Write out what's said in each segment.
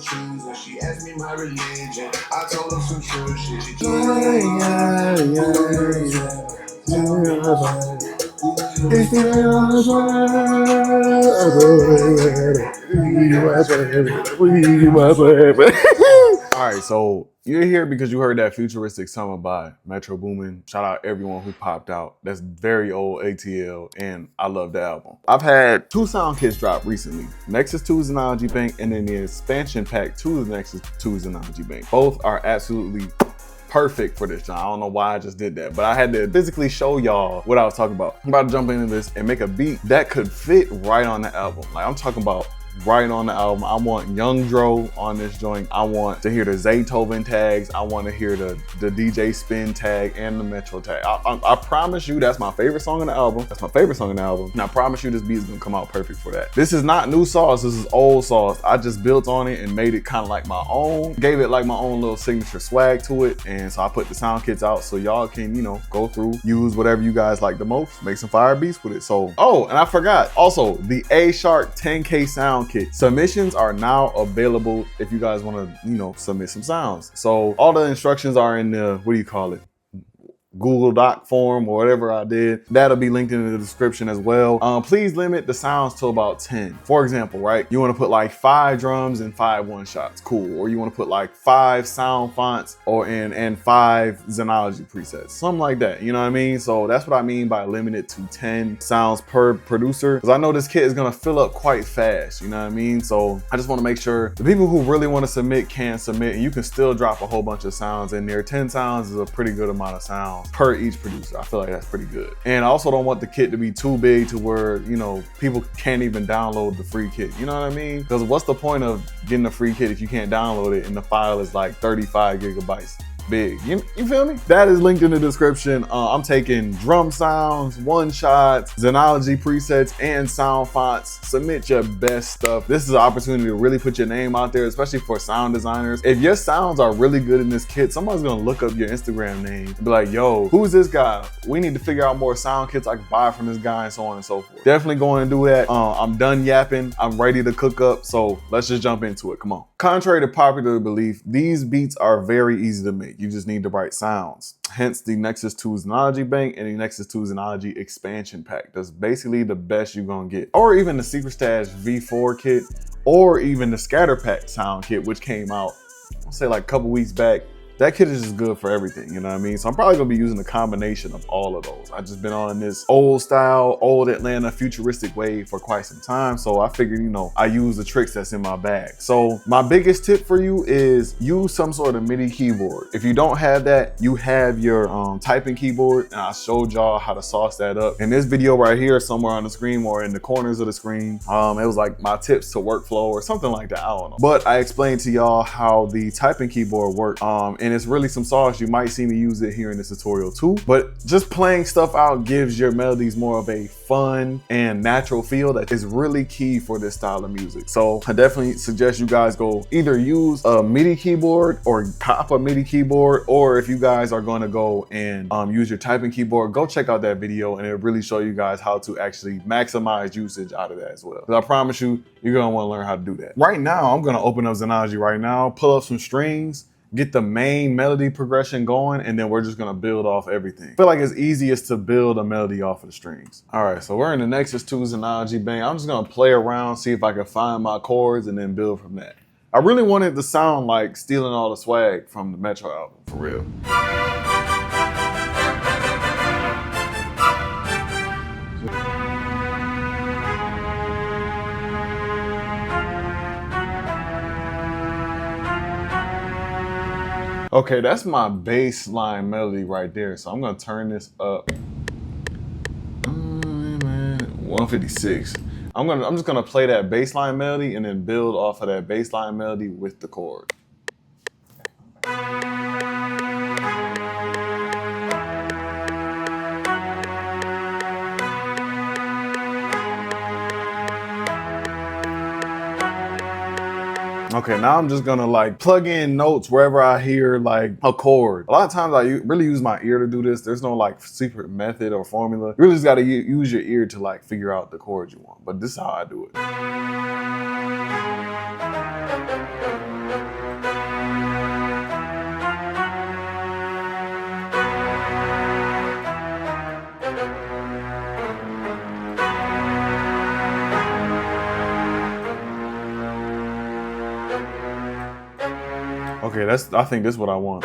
Shoes and she asked me my religion. I told her some true shit. She All right, so you're here because you heard that Futuristic Summa by Metro Boomin. Shout out everyone who popped out. That's very old ATL, and I love the album. I've had 2 sound kits drop recently. Nexus 2 Xenology Bank, and then the expansion pack to the Nexus 2 Xenology Bank. Both are absolutely perfect for this, John. I don't know why I just did that, but I had to physically show y'all what I was talking about. I'm about to jump into this and make a beat that could fit right on the album. Like, I'm talking about right on the album. I want Young Dro on this joint. I want to hear the Zaytoven tags. I want to hear the DJ Spin tag and the Metro tag. I promise you that's my favorite song on the album. That's my favorite song on the album. And I promise you this beat is gonna come out perfect for that. This is not new sauce. This is old sauce. I just built on it and made it kind of like my own. Gave it like my own little signature swag to it. And so I put the sound kits out so y'all can, you know, go through, use whatever you guys like the most, make some fire beats with it. So, oh, and I forgot. Also, the aye.shark 10K sound kit. Submissions are now available if you guys want to, you know, submit some sounds. So all the instructions are in the, what do you call it? Google Doc form or whatever I did. That'll be linked in the description as well. Please limit the sounds to about 10. For example, right? You want to put like 5 drums and 5 one-shots, cool. Or you want to put like 5 sound fonts or and 5 Xenology presets, something like that. You know what I mean? So that's what I mean by limited to 10 sounds per producer. Because I know this kit is gonna fill up quite fast. You know what I mean? So I just want to make sure the people who really want to submit can submit, and you can still drop a whole bunch of sounds in there. 10 sounds is a pretty good amount of sounds per each producer. I feel like that's pretty good. And I also don't want the kit to be too big to where, you know, people can't even download the free kit. You know what I mean? Because what's the point of getting a free kit if you can't download it and the file is like 35 gigabytes? Big. You feel me? That is linked in the description. I'm taking drum sounds, one-shots, Xenology presets, and sound fonts. Submit your best stuff. This is an opportunity to really put your name out there, especially for sound designers. If your sounds are really good in this kit, somebody's gonna look up your Instagram name and be like, yo, who's this guy? We need to figure out more sound kits I can buy from this guy, and so on and so forth. Definitely going to do that. I'm done yapping. I'm ready to cook up, so let's just jump into it. Come on. Contrary to popular belief, these beats are very easy to make. You just need the right sounds. Hence the Nexus 2 Xenology Bank and the Nexus 2 Xenology expansion pack. That's basically the best you're gonna get. Or even the Secret Stash V4 kit, or even the Scatter Pack sound kit, which came out, I'll say like a couple weeks back. That kit is just good for everything, you know what I mean? So I'm probably gonna be using a combination of all of those. I've just been on this old style, old Atlanta futuristic wave for quite some time. So I figured, you know, I use the tricks that's in my bag. So my biggest tip for you is use some sort of MIDI keyboard. If you don't have that, you have your typing keyboard, and I showed y'all how to sauce that up. In this video right here, somewhere on the screen or in the corners of the screen, it was like my tips to workflow or something like that, I don't know. But I explained to y'all how the typing keyboard works. And it's really some sauce. You might see me use it here in this tutorial too, but just playing stuff out gives your melodies more of a fun and natural feel that is really key for this style of music. So I definitely suggest you guys go either use a MIDI keyboard or cop a MIDI keyboard, or if you guys are going to go and use your typing keyboard, go check out that video and it'll really show you guys how to actually maximize usage out of that as well. Because I promise you, you're going to want to learn how to do that. Right now, I'm going to open up Xenology right now, pull up some strings, get the main melody progression going, and then we're just gonna build off everything. I feel like it's easiest to build a melody off of the strings. All right, so we're in the Nexus 2 Xenology Bank. I'm just gonna play around, see if I can find my chords, and then build from that. I really wanted to sound like Stealing All the Swag from the Metro album, for real. Okay, that's my bass line melody right there. So I'm gonna turn this up. 156. I'm just gonna play that bass line melody and then build off of that bass line melody with the chord. Okay, now I'm just gonna like plug in notes wherever I hear like a chord. A lot of times I really use my ear to do this. There's no like secret method or formula. You really just gotta use your ear to like figure out the chords you want. But this is how I do it. Okay, I think this is what I want.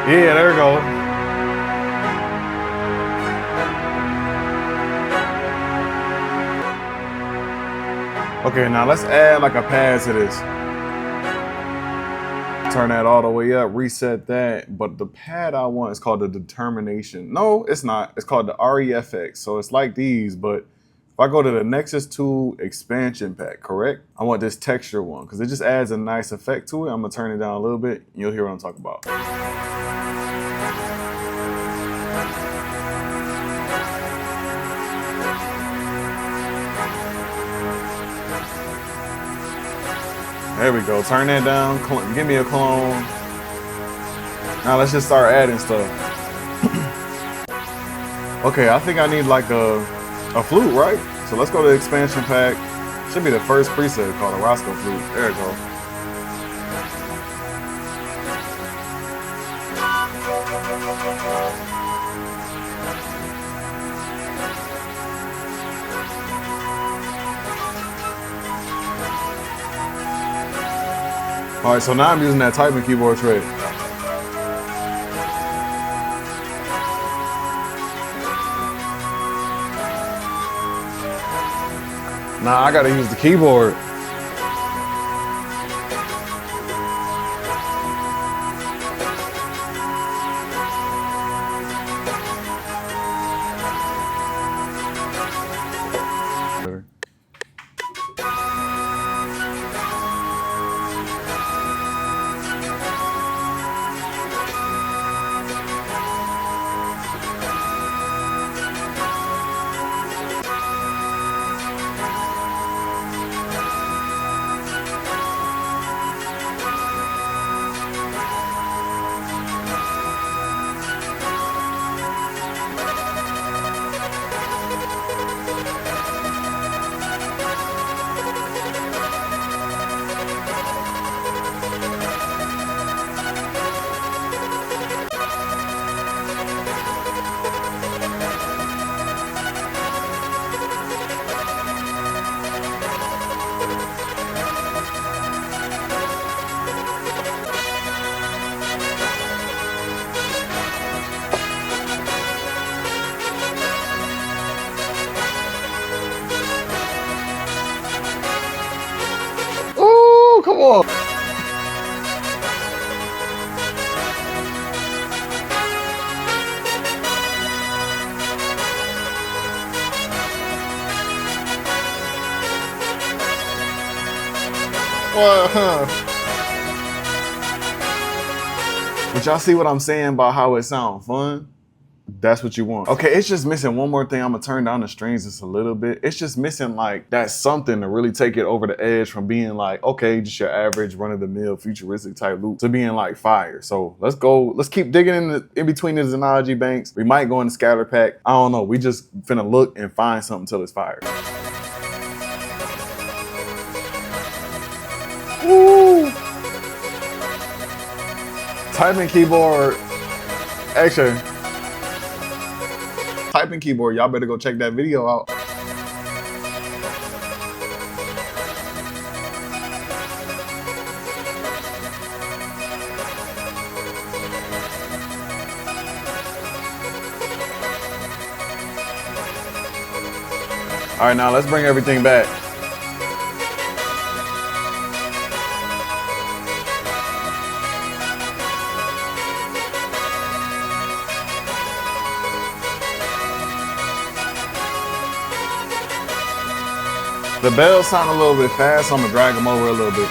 Yeah, there we go. Okay, now let's add like a pad to this. Turn that all the way up, reset that. But the pad I want is called the determination. No, it's not. It's called the REFX. So it's like these, but if I go to the Nexus 2 expansion pack, correct? I want this texture one because it just adds a nice effect to it. I'm gonna turn it down a little bit. You'll hear what I'm talking about. There we go, turn that down, give me a clone. Now let's just start adding stuff. Okay, I think I need like a flute, right? So let's go to the expansion pack. Should be the first preset called a Roscoe flute. There we go. All right, so now I'm using that typing keyboard tray. Now I gotta use the keyboard. Come on. But y'all see what I'm saying about how it sounds fun? That's what you want. Okay, it's just missing one more thing. I'm gonna turn down the strings just a little bit. It's just missing like that something to really take it over the edge from being like, okay, just your average run-of-the-mill futuristic type loop to being like fire. So let's go, let's keep digging in between the Xenology banks. We might go in the scatter pack. I don't know. We just finna look and find something till it's fire. Woo! Typing keyboard, actually, typing keyboard, y'all better go check that video out. All right, now let's bring everything back. The bells sound a little bit fast, so I'm gonna drag them over a little bit.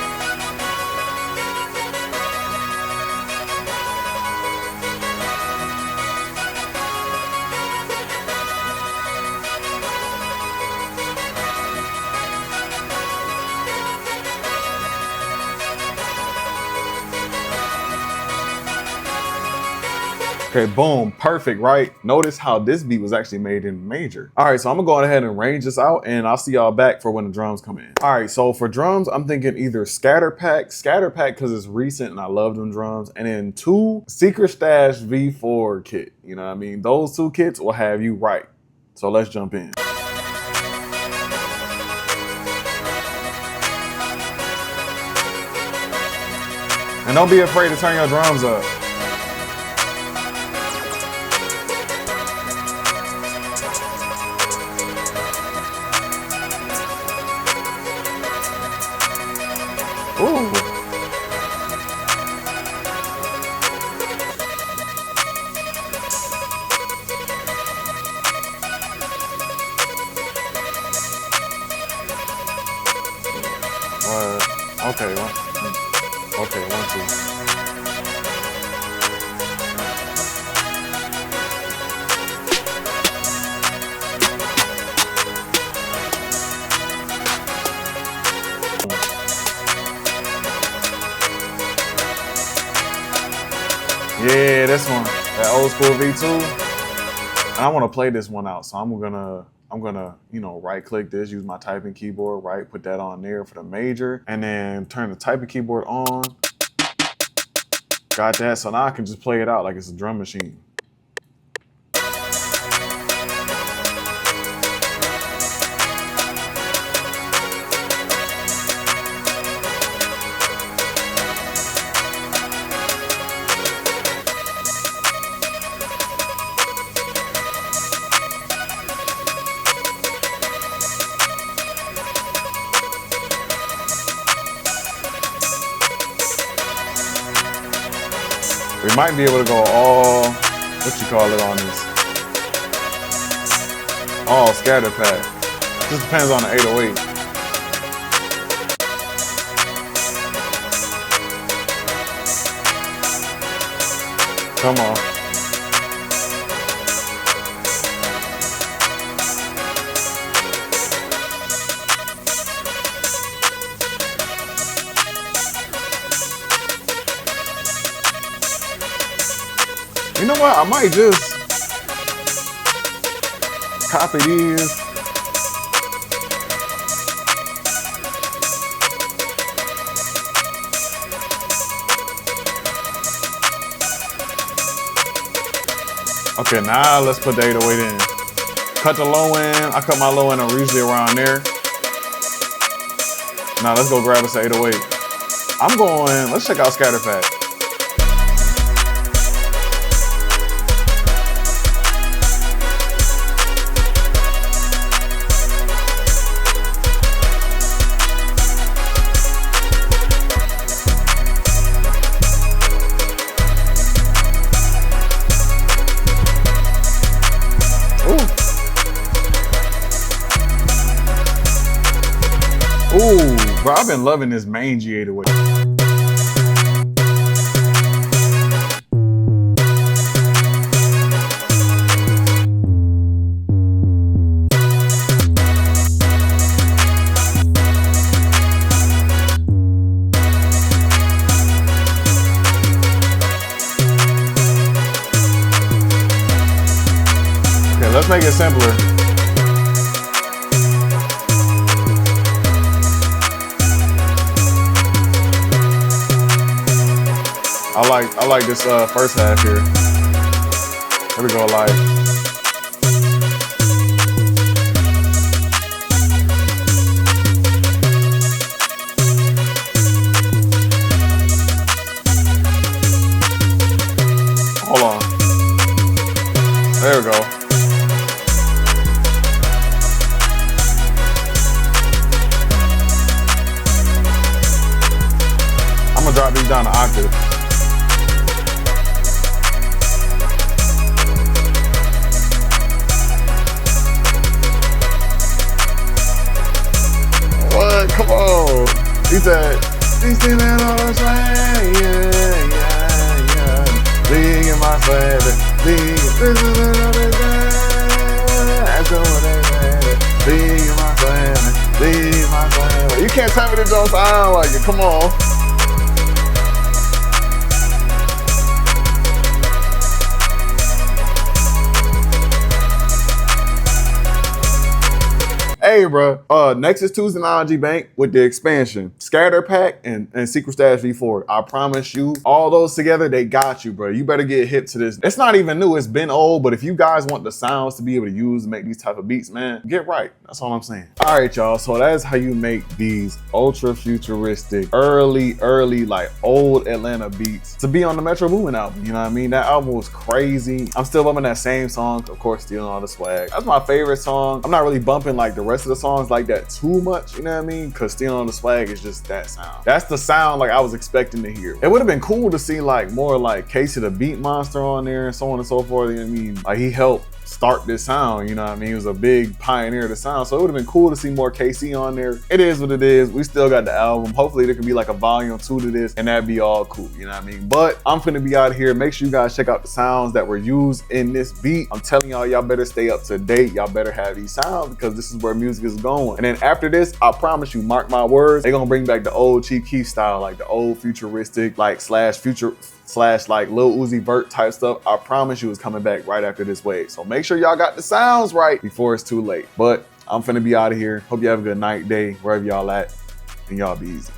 Okay, boom, perfect, right? Notice how this beat was actually made in major. All right, so I'm gonna go ahead and range this out and I'll see y'all back for when the drums come in. All right, so for drums, I'm thinking either Scatter Pack because it's recent and I love them drums, and then 2 Secret Stash V4 kit. You know what I mean? Those 2 kits will have you right. So let's jump in. And don't be afraid to turn your drums up. Ooh. Okay, okay, 1, 2. Yeah, this one, that old school V2. And I want to play this one out, so I'm gonna, you know, right click this, use my typing keyboard, right, put that on there for the major, and then turn the typing keyboard on. Got that, so now I can just play it out like it's a drum machine. We might be able to go all, what you call it on this? All Scatter Pack. Just depends on the 808. Come on. You know what? I might just copy these. Okay, now let's put the 808 in. Cut the low end. I cut my low end usually around there. Now let's go grab us an 808. I'm going, let's check out Scatter Pack. Ooh, bro, I've been loving this mangy 808. Okay, let's make it simpler. I like this first half here. Here we go, like. Hold on. There we go. I'm gonna drop these down an octave. Come on. He said, he's sitting on the train, yeah. League in my favorite, league in my favorite. You can't tell me the don't sound like it. Come on. Hey, bro. Nexus 2's Technology Bank with the expansion, Scatter Pack, and Secret Stash V4. I promise you, all those together, they got you, bro. You better get hip to this. It's not even new. It's been old, but if you guys want the sounds to be able to use to make these type of beats, man, get right. That's all I'm saying. All right, y'all. So that's how you make these ultra futuristic, early, like old Atlanta beats to be on the Metro Boomin album. You know what I mean? That album was crazy. I'm still bumping that same song, of course, Stealing All the Swag. That's my favorite song. I'm not really bumping like the rest of the songs like that too much, you know what I mean? Because Stealing All the Swag is just that sound. That's the sound like I was expecting to hear. It would have been cool to see like more like Casey the Beat Monster on there and so on and so forth. You know what I mean? Like he helped start this sound, you know what I mean? He was a big pioneer of the sound. So it would have been cool to see more KC on there. It is what it is. We still got the album. Hopefully there can be like a volume 2 to this and that'd be all cool, you know what I mean? But I'm finna be out of here. Make sure you guys check out the sounds that were used in this beat. I'm telling y'all, y'all better stay up to date. Y'all better have these sounds because this is where music is going. And then after this, I promise you, mark my words, they're gonna bring back the old Chief Keef style, like the old futuristic, like / like Lil Uzi Vert type stuff. I promise you it's coming back right after this wave. So make sure y'all got the sounds right before it's too late. But I'm finna be out of here. Hope you have a good night, day, wherever y'all at, and y'all be easy.